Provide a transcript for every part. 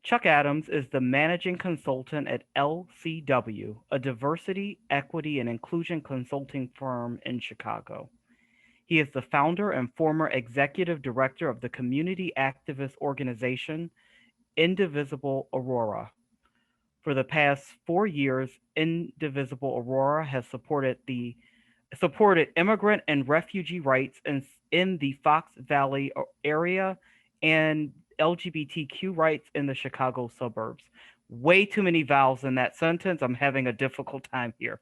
Chuck Adams is the managing consultant at LCW, a diversity, equity, and inclusion consulting firm in Chicago. He is the founder and former executive director of the community activist organization Indivisible Aurora. For the past 4 years, Indivisible Aurora has supported immigrant and refugee rights in the Fox Valley area and LGBTQ rights in the Chicago suburbs. Way too many vowels in that sentence. I'm having a difficult time here.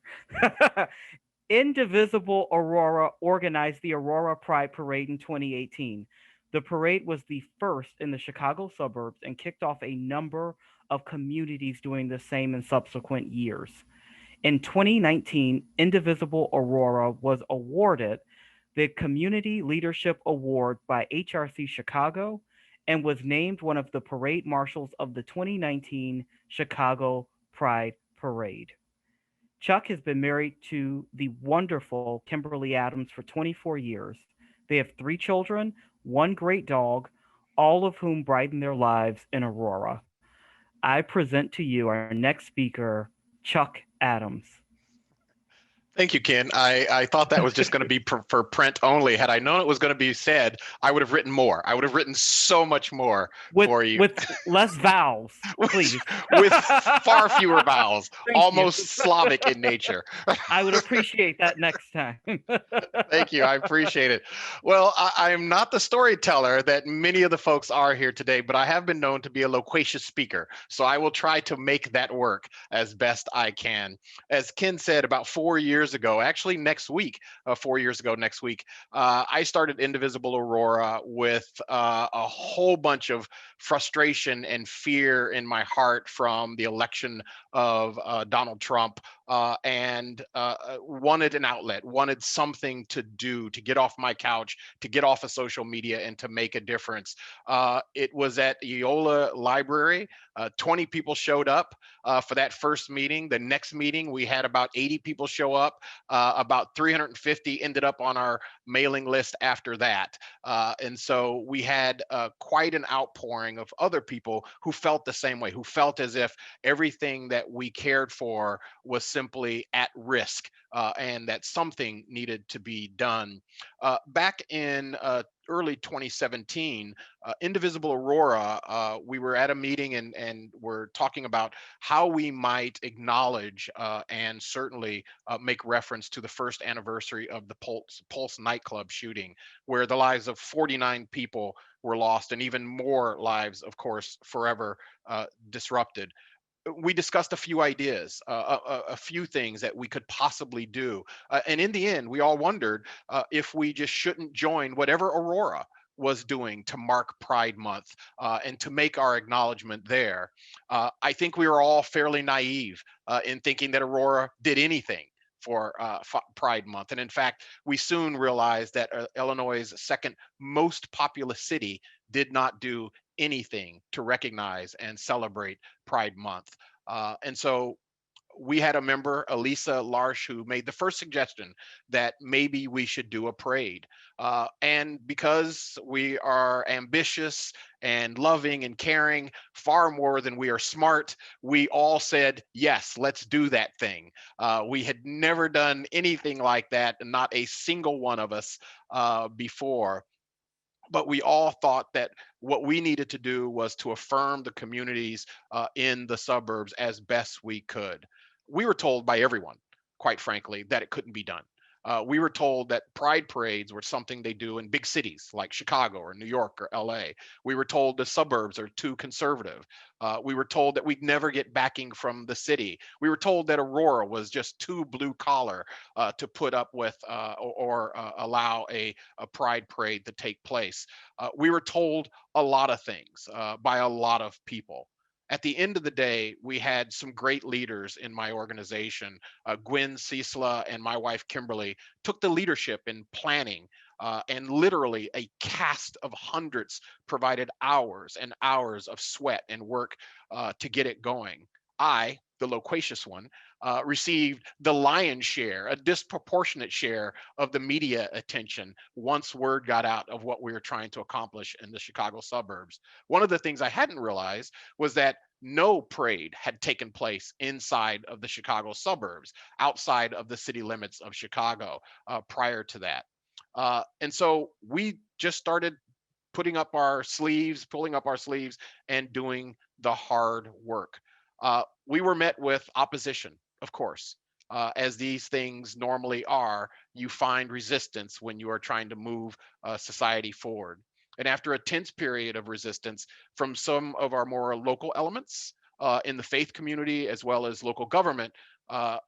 Indivisible Aurora organized the Aurora Pride Parade in 2018. The parade was the first in the Chicago suburbs and kicked off a number of communities doing the same in subsequent years. In 2019, Indivisible Aurora was awarded the Community Leadership Award by HRC Chicago and was named one of the parade marshals of the 2019 Chicago Pride Parade. Chuck has been married to the wonderful Kimberly Adams for 24 years. They have 3 children, one great dog, all of whom brighten their lives in Aurora. I present to you our next speaker, Chuck Adams. Thank you, Ken. I thought that was just going to be for print only. Had I known it was going to be said, I would have written more. I would have written so much more with for you. with less vowels, with, please. with far fewer vowels, Thank you. almost Slavic in nature. I would appreciate that next time. Thank you. I appreciate it. Well, I am not the storyteller that many of the folks are here today, but I have been known to be a loquacious speaker. So I will try to make that work as best I can. As Ken said, about 4 years ago, actually next week, 4 years ago next week, I started Indivisible Aurora with a whole bunch of frustration and fear in my heart from the election of Donald Trump, and wanted an outlet, wanted something to do, to get off my couch, to get off of social media and to make a difference. It was at Eola Library. 20 people showed up for that first meeting. The next meeting, we had about 80 people show up. About 350 ended up on our mailing list after that. And so we had quite an outpouring of other people who felt the same way, who felt as if everything that we cared for was simply at risk, and that something needed to be done. Back in early 2017, Indivisible Aurora, we were at a meeting and we're talking about how we might acknowledge and certainly make reference to the first anniversary of the Pulse nightclub shooting, where the lives of 49 people were lost and even more lives, of course, forever disrupted. We discussed a few ideas, a few things that we could possibly do. And in the end, we all wondered if we just shouldn't join whatever Aurora was doing to mark Pride Month and to make our acknowledgement there. I think we were all fairly naive in thinking that Aurora did anything for Pride Month. And in fact, we soon realized that Illinois' second most populous city did not do anything to recognize and celebrate Pride Month. And so we had a member, Elisa Larsh, who made the first suggestion that maybe we should do a parade. And because we are ambitious and loving and caring far more than we are smart, we all said, yes, let's do that thing. We had never done anything like that, and not a single one of us before. But we all thought that what we needed to do was to affirm the communities in the suburbs as best we could. We were told by everyone, quite frankly, that it couldn't be done. We were told that pride parades were something they do in big cities like Chicago or New York or LA. We were told the suburbs are too conservative. We were told that we'd never get backing from the city. We were told that Aurora was just too blue collar to put up with or allow a pride parade to take place. We were told a lot of things by a lot of people. At the end of the day, we had some great leaders in my organization. Gwen Cecila and my wife Kimberly took the leadership in planning, and literally a cast of hundreds provided hours and hours of sweat and work to get it going. I, the loquacious one, received the lion's share, a disproportionate share of the media attention once word got out of what we were trying to accomplish in the Chicago suburbs. One of the things I hadn't realized was that no parade had taken place inside of the Chicago suburbs, outside of the city limits of Chicago prior to that. And so we just started putting up our sleeves, pulling up our sleeves, and doing the hard work. We were met with opposition, of course. As these things normally are, you find resistance when you are trying to move society forward. And after a tense period of resistance from some of our more local elements in the faith community, as well as local government,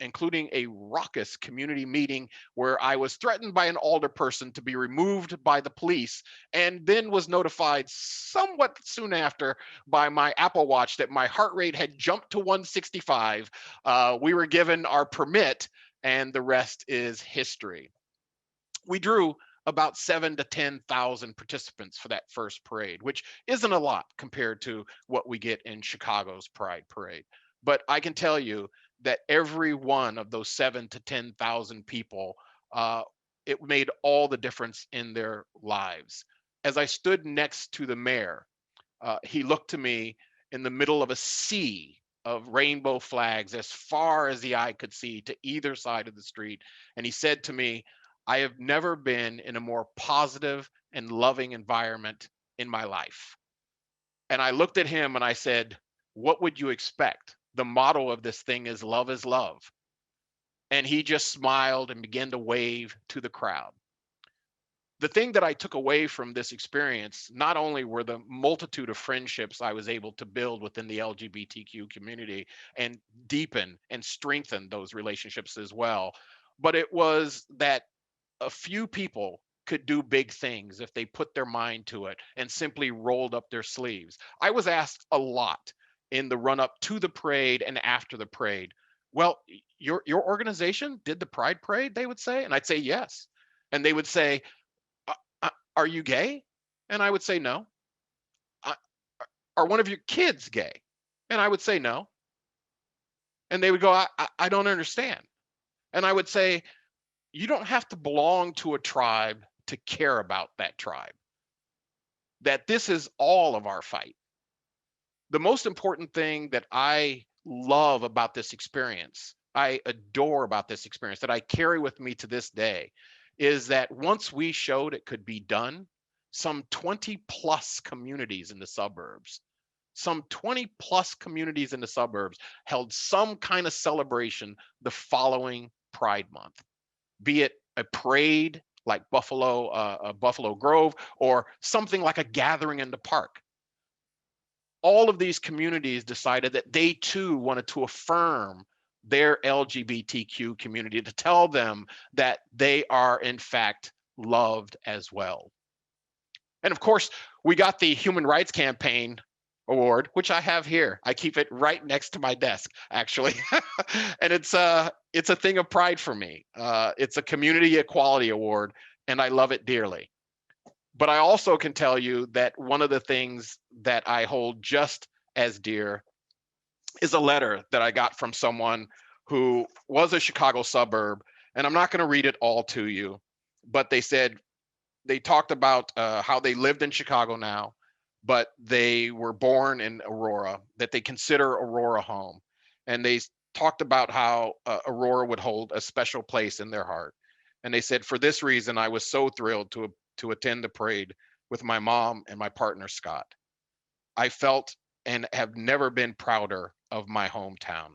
including a raucous community meeting where I was threatened by an alderperson to be removed by the police, and then was notified somewhat soon after by my Apple Watch that my heart rate had jumped to 165. We were given our permit, and the rest is history. We drew about 7 to 10,000 participants for that first parade, which isn't a lot compared to what we get in Chicago's Pride Parade. But I can tell you that every one of those 7 to 10,000 people, uh, it made all the difference in their lives. As I stood next to the mayor, he looked to me in the middle of a sea of rainbow flags as far as the eye could see to either side of the street. And he said to me, I have never been in a more positive and loving environment in my life. And I looked at him and I said, what would you expect? The motto of this thing is love is love. And he just smiled and began to wave to the crowd. The thing that I took away from this experience not only were the multitude of friendships I was able to build within the LGBTQ community and deepen and strengthen those relationships as well, but it was that a few people could do big things if they put their mind to it and simply rolled up their sleeves. I was asked a lot in the run up to the parade and after the parade. Well, your organization did the Pride Parade, they would say, and I'd say yes. And they would say, are you gay? And I would say no. "Uh, Are one of your kids gay? And I would say no. And they would go, I don't understand. And I would say, you don't have to belong to a tribe to care about that tribe, that this is all of our fight. The most important thing that I love about this experience, I adore about this experience, that I carry with me to this day, is that once we showed it could be done, some 20 plus communities in the suburbs, some 20 plus communities in the suburbs held some kind of celebration the following Pride Month, be it a parade like Buffalo Grove, or something like a gathering in the park. All of these communities decided that they too wanted to affirm their LGBTQ community, to tell them that they are in fact loved as well. And of course, we got the Human Rights Campaign award, which I have here. I keep it right next to my desk, actually. And it's a thing of pride for me. It's a community equality award, and I love it dearly. But I also can tell you that one of the things that I hold just as dear is a letter that I got from someone who was a Chicago suburb. And I'm not going to read it all to you, but they said, they talked about how they lived in Chicago now, but they were born in Aurora, that they consider Aurora home. And they talked about how Aurora would hold a special place in their heart. And they said, for this reason, I was so thrilled to attend the parade with my mom and my partner, Scott. I felt and have never been prouder of my hometown.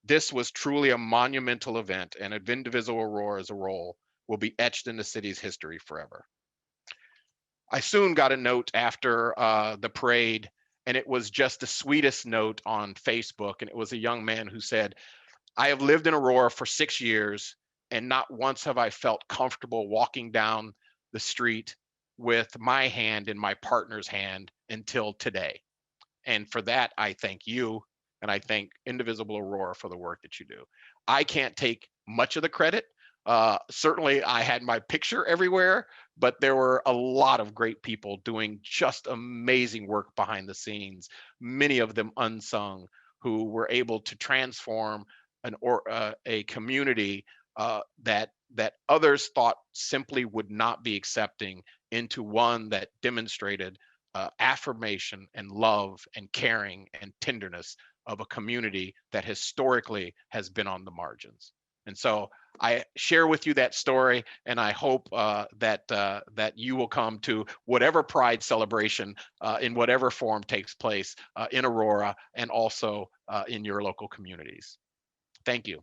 This was truly a monumental event, and Indivisible Aurora's role will be etched in the city's history forever. I soon got a note after the parade, and it was just the sweetest note on Facebook. And it was a young man who said, I have lived in Aurora for 6 years, and not once have I felt comfortable walking down the street with my hand in my partner's hand until today. And for that, I thank you. And I thank Indivisible Aurora for the work that you do. I can't take much of the credit. Certainly, I had my picture everywhere, but there were a lot of great people doing just amazing work behind the scenes, many of them unsung, who were able to transform a community that others thought simply would not be accepting into one that demonstrated affirmation and love and caring and tenderness of a community that historically has been on the margins. And so I share with you that story, and I hope that you will come to whatever Pride celebration in whatever form takes place in Aurora and also in your local communities. Thank you.